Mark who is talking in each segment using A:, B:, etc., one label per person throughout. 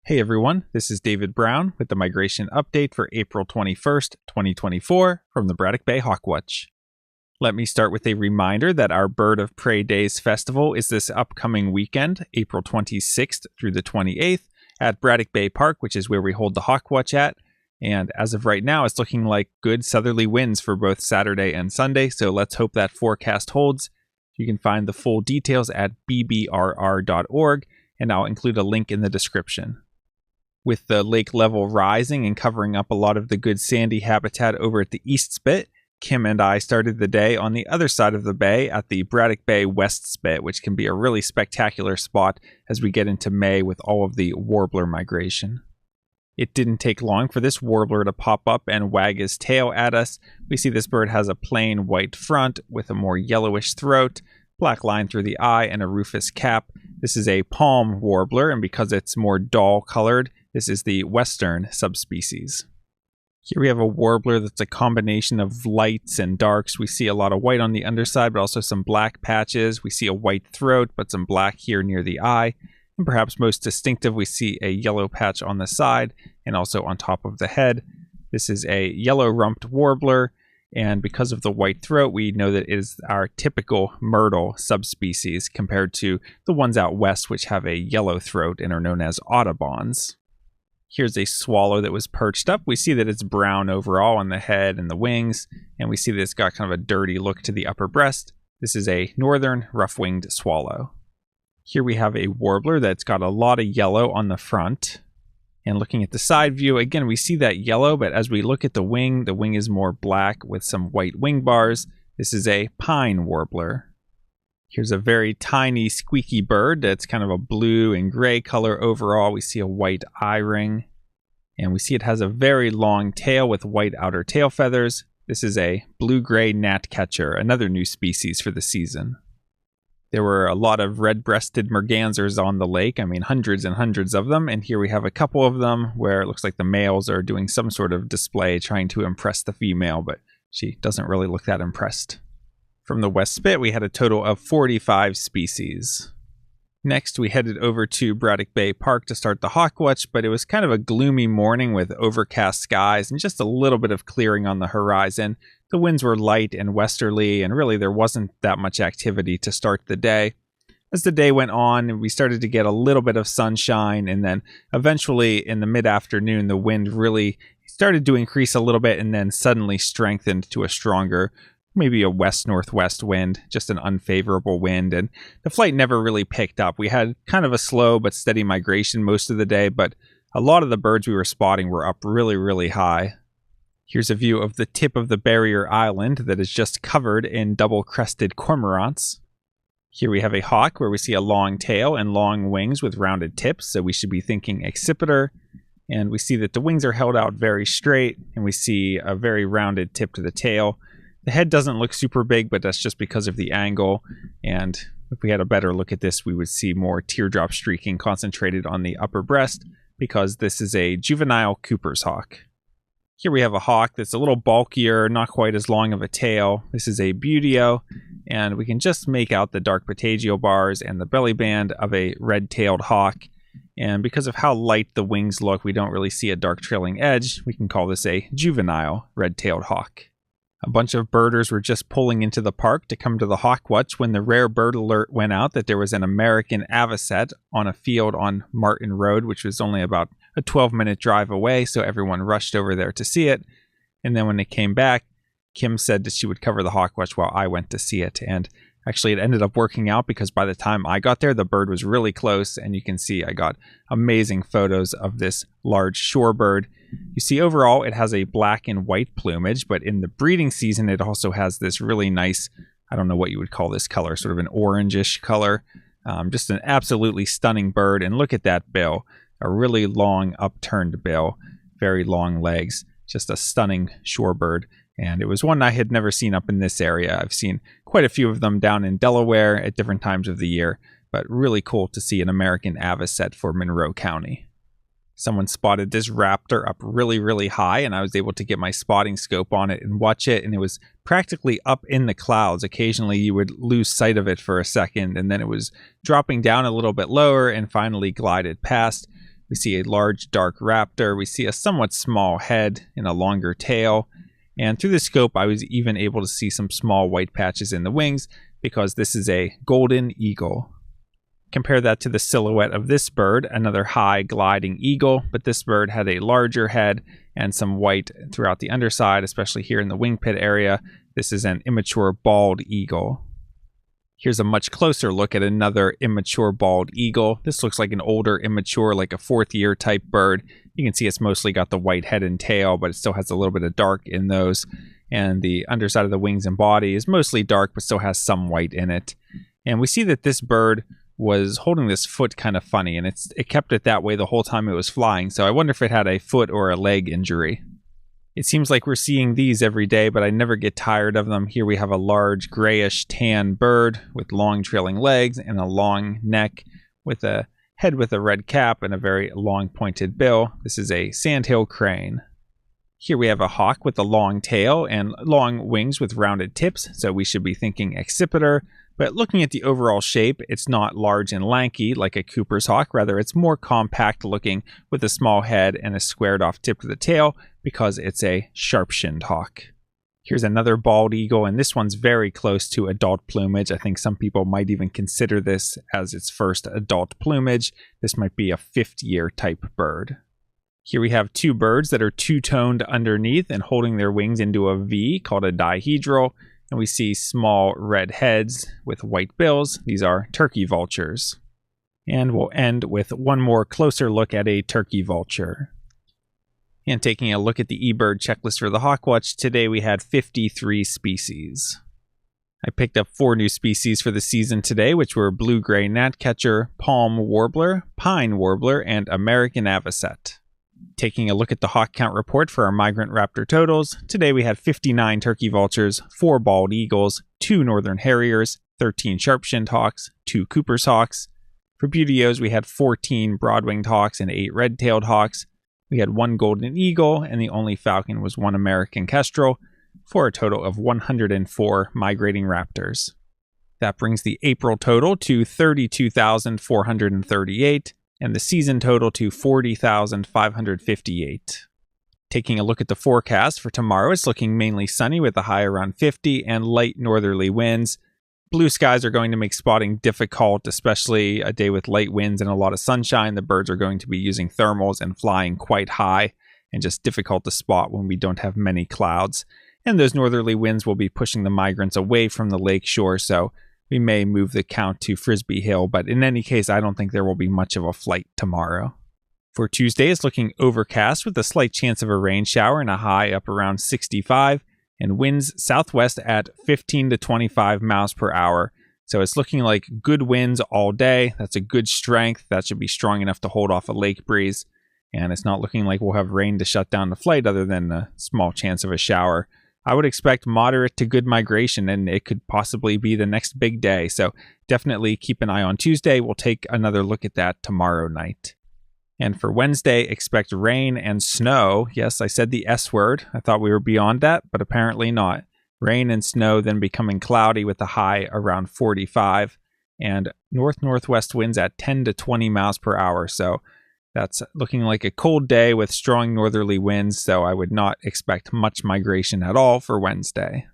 A: Hey everyone, this is David Brown with the migration update for April 21st, 2024 from the Braddock Bay Hawk Watch. Let me start with a reminder that our Bird of Prey Days festival is this upcoming weekend, April 26th through the 28th at Braddock Bay Park, which is where we hold the Hawk Watch at. And as of right now, it's looking like good southerly winds for both Saturday and Sunday, so let's hope that forecast holds. You can find the full details at bbrr.org, and I'll include a link in the description. With the lake level rising and covering up a lot of the good sandy habitat over at the east spit, Kim and I started the day on the other side of the bay at the Braddock Bay West Spit, which can be a really spectacular spot as we get into May with all of the warbler migration. It didn't take long for this warbler to pop up and wag his tail at us. We see this bird has a plain white front with a more yellowish throat, black line through the eye, and a rufous cap. This is a palm warbler, and because it's more dull colored, this is the western subspecies. Here we have a warbler that's a combination of lights and darks. We see a lot of white on the underside, but also some black patches. We see a white throat, but some black here near the eye. And perhaps most distinctive, we see a yellow patch on the side and also on top of the head. This is a yellow-rumped warbler, and because of the white throat, we know that it is our typical myrtle subspecies compared to the ones out west, which have a yellow throat and are known as audubons. Here's a swallow that was perched up. We see that it's brown overall on the head and the wings, and we see that it's got kind of a dirty look to the upper breast. This is a northern rough-winged swallow. Here we have a warbler that's got a lot of yellow on the front. And looking at the side view, again, we see that yellow, but as we look at the wing is more black with some white wing bars. This is a pine warbler. Here's a very tiny, squeaky bird that's kind of a blue and gray color overall. We see a white eye ring, and we see it has a very long tail with white outer tail feathers. This is a blue-gray gnatcatcher, another new species for the season. There were a lot of red-breasted mergansers on the lake. I mean, hundreds and hundreds of them, and here we have a couple of them where it looks like the males are doing some sort of display trying to impress the female, but she doesn't really look that impressed. From the West Spit, we had a total of 45 species. Next, we headed over to Braddock Bay Park to start the Hawk Watch, but it was kind of a gloomy morning with overcast skies and just a little bit of clearing on the horizon. The winds were light and westerly, and really there wasn't that much activity to start the day. As the day went on, we started to get a little bit of sunshine, and then eventually in the mid-afternoon, the wind really started to increase a little bit and then suddenly strengthened to a stronger, maybe a west-northwest wind, just an unfavorable wind, and the flight never really picked up. We had kind of a slow but steady migration most of the day, but a lot of the birds we were spotting were up really, really high. Here's a view of the tip of the barrier island that is just covered in double-crested cormorants. Here we have a hawk where we see a long tail and long wings with rounded tips, so we should be thinking accipiter. And we see that the wings are held out very straight, and we see a very rounded tip to the tail. The head doesn't look super big, but that's just because of the angle, and if we had a better look at this, we would see more teardrop streaking concentrated on the upper breast, because this is a juvenile Cooper's hawk. Here we have a hawk that's a little bulkier, not quite as long of a tail. This is a buteo, and we can just make out the dark patagial bars and the belly band of a red-tailed hawk, and because of how light the wings look, we don't really see a dark trailing edge. We can call this a juvenile red-tailed hawk. A bunch of birders were just pulling into the park to come to the Hawk Watch when the rare bird alert went out that there was an American Avocet on a field on Martin Road, which was only about a 12-minute drive away, so everyone rushed over there to see it. And then when they came back, Kim said that she would cover the Hawk Watch while I went to see it. And actually, it ended up working out because by the time I got there, the bird was really close, and you can see I got amazing photos of this large shorebird. You see, overall, it has a black and white plumage, but in the breeding season, it also has this really nice, I don't know what you would call this color, sort of an orangish color. Just an absolutely stunning bird, and look at that bill. A really long upturned bill, very long legs, just a stunning shorebird. And it was one I had never seen up in this area. I've seen quite a few of them down in Delaware at different times of the year, but really cool to see an American Avocet for Monroe County. Someone spotted this raptor up really, really high, and I was able to get my spotting scope on it and watch it, and it was practically up in the clouds. Occasionally you would lose sight of it for a second, and then it was dropping down a little bit lower and finally glided past. We see a large dark raptor. We see a somewhat small head and a longer tail. And through the scope, I was even able to see some small white patches in the wings because this is a golden eagle. Compare that to the silhouette of this bird, another high gliding eagle, but this bird had a larger head and some white throughout the underside, especially here in the wing pit area. This is an immature bald eagle. Here's a much closer look at another immature bald eagle. This looks like an older immature, like a 4th year type bird. You can see it's mostly got the white head and tail, but it still has a little bit of dark in those. And the underside of the wings and body is mostly dark, but still has some white in it. And we see that this bird was holding this foot kind of funny, and it kept it that way the whole time it was flying. So I wonder if it had a foot or a leg injury. It seems like we're seeing these every day, but I never get tired of them. Here we have a large grayish tan bird with long trailing legs and a long neck with a head with a red cap and a very long pointed bill. This is a sandhill crane. Here we have a hawk with a long tail and long wings with rounded tips, so we should be thinking accipiter. But looking at the overall shape, it's not large and lanky like a Cooper's hawk. Rather, it's more compact looking with a small head and a squared off tip to the tail because it's a sharp-shinned hawk. Here's another bald eagle, and this one's very close to adult plumage. I think some people might even consider this as its first adult plumage. This might be a 5th year type bird. Here we have two birds that are two-toned underneath and holding their wings into a V called a dihedral. And we see small red heads with white bills. These are turkey vultures. And we'll end with one more closer look at a turkey vulture. And taking a look at the eBird checklist for the Hawkwatch, today we had 53 species. I picked up 4 new species for the season today, which were blue-gray gnatcatcher, palm warbler, pine warbler, and American avocet. Taking a look at the hawk count report for our migrant raptor totals, today we had 59 turkey vultures, 4 bald eagles, 2 northern harriers, 13 sharp-shinned hawks, 2 Cooper's hawks. For Buteos, we had 14 broad-winged hawks and 8 red-tailed hawks. We had 1 golden eagle, and the only falcon was 1 American kestrel, for a total of 104 migrating raptors. That brings the April total to 32,438. And the season total to 40,558. Taking a look at the forecast for tomorrow, it's looking mainly sunny with a high around 50 and light northerly winds. Blue skies are going to make spotting difficult, especially a day with light winds and a lot of sunshine. The birds are going to be using thermals and flying quite high and just difficult to spot when we don't have many clouds. And those northerly winds will be pushing the migrants away from the lake shore, so we may move the count to Frisbee Hill, but in any case, I don't think there will be much of a flight tomorrow. For Tuesday, it's looking overcast with a slight chance of a rain shower and a high up around 65, and winds southwest at 15 to 25 miles per hour. So it's looking like good winds all day. That's a good strength. That should be strong enough to hold off a lake breeze. And it's not looking like we'll have rain to shut down the flight other than a small chance of a shower. I would expect moderate to good migration, and it could possibly be the next big day. So definitely keep an eye on Tuesday. We'll take another look at that tomorrow night. And for Wednesday, expect rain and snow. Yes, I said the S word. I thought we were beyond that, but apparently not. Rain and snow, then becoming cloudy with a high around 45, and north-northwest winds at 10 to 20 miles per hour. So that's looking like a cold day with strong northerly winds, so I would not expect much migration at all for Wednesday.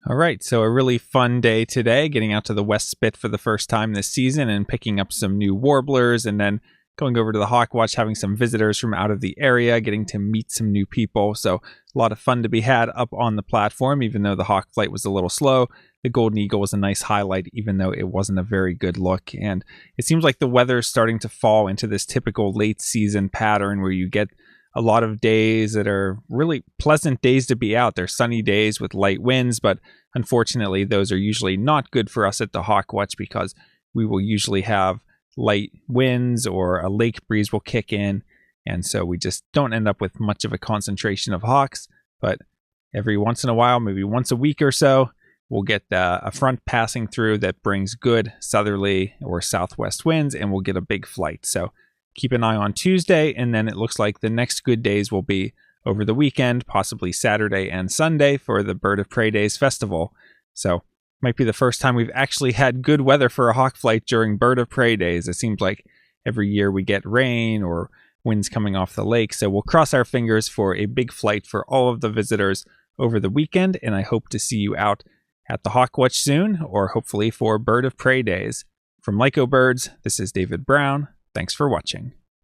A: All right, so a really fun day today, getting out to the West Spit for the first time this season and picking up some new warblers, and then going over to the Hawkwatch, having some visitors from out of the area, getting to meet some new people. So a lot of fun to be had up on the platform, even though the hawk flight was a little slow. The golden eagle was a nice highlight, even though it wasn't a very good look. And it seems like the weather is starting to fall into this typical late season pattern where you get a lot of days that are really pleasant days to be out. They're sunny days with light winds, but unfortunately, those are usually not good for us at the Hawkwatch because we will usually have light winds or a lake breeze will kick in, and so we just don't end up with much of a concentration of hawks. But every once in a while, maybe once a week or so, we'll get a front passing through that brings good southerly or southwest winds, and we'll get a big flight. So keep an eye on Tuesday, and then it looks like the next good days will be over the weekend, possibly Saturday and Sunday for the Bird of Prey Days Festival. So might be the first time we've actually had good weather for a hawk flight during Bird of Prey Days. It seems like Every year we get rain or winds coming off the lake, so we'll cross our fingers for a big flight for all of the visitors over the weekend, and I hope to see you out at the Hawk Watch soon, or hopefully for Bird of Prey days. From Lyco Birds, this is David Brown. Thanks for watching.